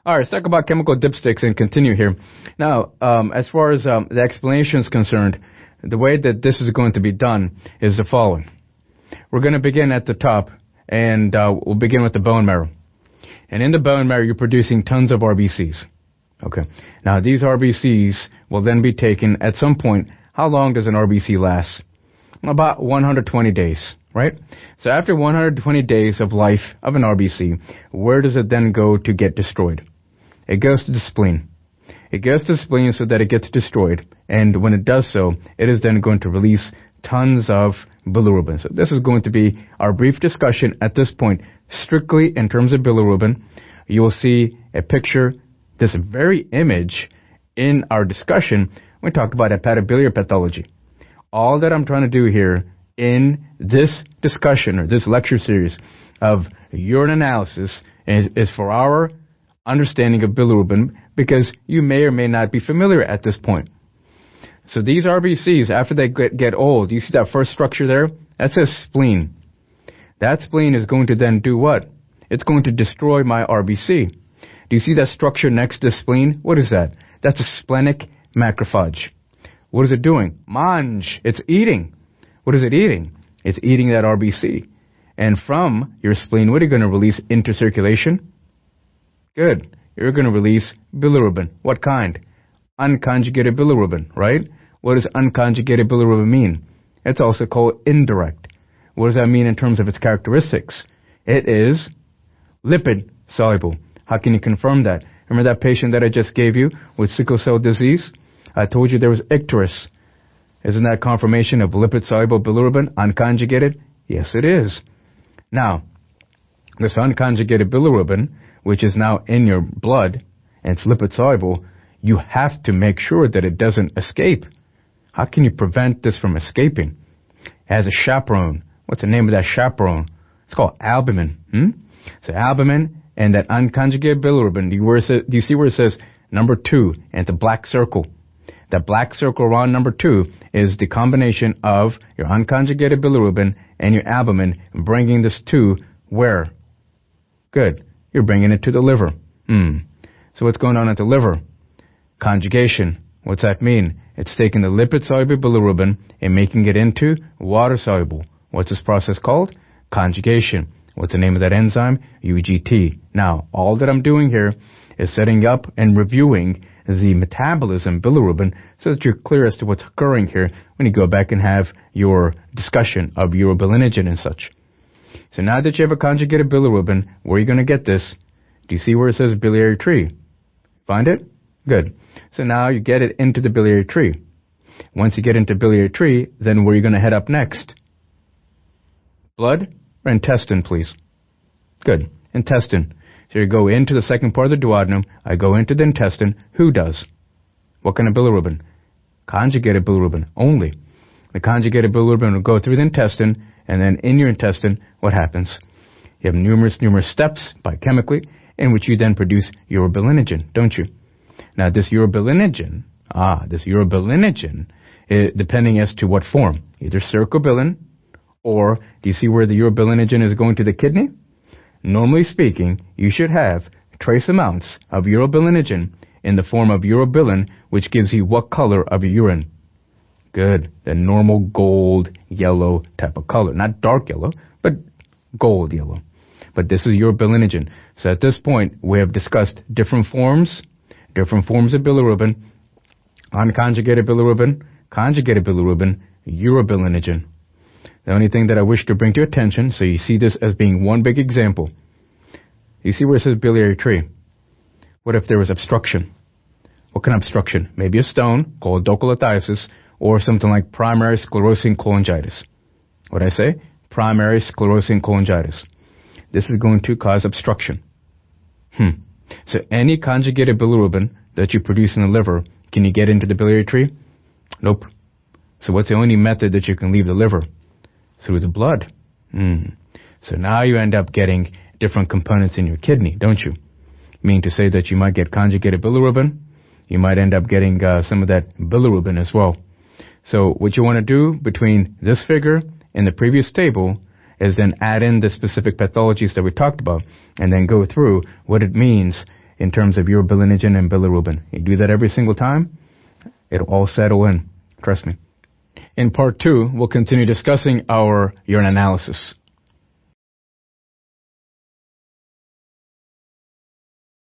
All right, let's talk about chemical dipsticks and continue here. Now, as far as the explanation is concerned, the way that this is going to be done is the following. We're going to begin at the top, and we'll begin with the bone marrow. And in the bone marrow, you're producing tons of RBCs. Okay. Now, these RBCs will then be taken at some point. How long does an RBC last? About 120 days, right? So after 120 days of life of an RBC, where does it then go to get destroyed? It goes to the spleen. It goes to the spleen so that it gets destroyed. And when it does so, it is then going to release tons of bilirubin. So this is going to be our brief discussion at this point, strictly in terms of bilirubin. You will see a picture, this very image in our discussion. We talked about hepatobiliary pathology. All that I'm trying to do here in this discussion or this lecture series of urine analysis is for our understanding of bilirubin, because you may or may not be familiar at this point. So these RBCs, after they get old, you see that first structure there? That says spleen. That spleen is going to then do what? It's going to destroy my RBC. Do you see that structure next to the spleen? What is that? That's a splenic macrophage. What is it doing? Mange. It's eating. What is it eating? It's eating that RBC. And from your spleen, what are you going to release into circulation? Good. You're going to release bilirubin. What kind? Unconjugated bilirubin, right? What does unconjugated bilirubin mean? It's also called indirect. What does that mean in terms of its characteristics? It is lipid soluble. How can you confirm that? Remember that patient that I just gave you with sickle cell disease? I told you there was icterus. Isn't that confirmation of lipid-soluble bilirubin, unconjugated? Yes, it is. Now, this unconjugated bilirubin, which is now in your blood, and it's lipid-soluble, you have to make sure that it doesn't escape. How can you prevent this from escaping? It has a chaperone. What's the name of that chaperone? It's called albumin. So albumin and that unconjugated bilirubin, do you see where it says number 2 and the black circle? That black circle around number 2 is the combination of your unconjugated bilirubin and your albumin, bringing this to where? Good. You're bringing it to the liver. So what's going on at the liver? Conjugation. What's that mean? It's taking the lipid-soluble bilirubin and making it into water-soluble. What's this process called? Conjugation. What's the name of that enzyme? UGT. Now, all that I'm doing here is setting up and reviewing the metabolism bilirubin so that you're clear as to what's occurring here when you go back and have your discussion of urobilinogen and such. So now that you have a conjugated bilirubin, where are you going to get this? Do you see where it says biliary tree? Find it? Good. So now you get it into the biliary tree. Once you get into biliary tree, then where are you going to head up next? Blood or intestine, please? Good. Intestine. So you go into the second part of the duodenum. I go into the intestine. Who does? What kind of bilirubin? Conjugated bilirubin only. The conjugated bilirubin will go through the intestine, and then in your intestine, what happens? You have numerous steps biochemically in which you then produce urobilinogen, don't you? Now, this urobilinogen, depending as to what form, either cercobilin, or do you see where the urobilinogen is going to the kidney? Normally speaking, you should have trace amounts of urobilinogen in the form of urobilin, which gives you what color of your urine? Good. The normal gold yellow type of color. Not dark yellow, but gold yellow. But this is urobilinogen. So at this point, we have discussed different forms of bilirubin, unconjugated bilirubin, conjugated bilirubin, urobilinogen. The only thing that I wish to bring to your attention, so you see this as being one big example. You see where it says biliary tree? What if there was obstruction? What kind of obstruction? Maybe a stone called docholithiasis, or something like primary sclerosing cholangitis. What I say? Primary sclerosing cholangitis. This is going to cause obstruction. So any conjugated bilirubin that you produce in the liver, can you get into the biliary tree? Nope. So what's the only method that you can leave the liver? Through the blood. So now you end up getting different components in your kidney, don't you? Meaning to say that you might get conjugated bilirubin. You might end up getting some of that bilirubin as well. So what you want to do between this figure and the previous table is then add in the specific pathologies that we talked about and then go through what it means in terms of your bilinogen and bilirubin. You do that every single time, it'll all settle in. Trust me. In part 2, we'll continue discussing our urine analysis.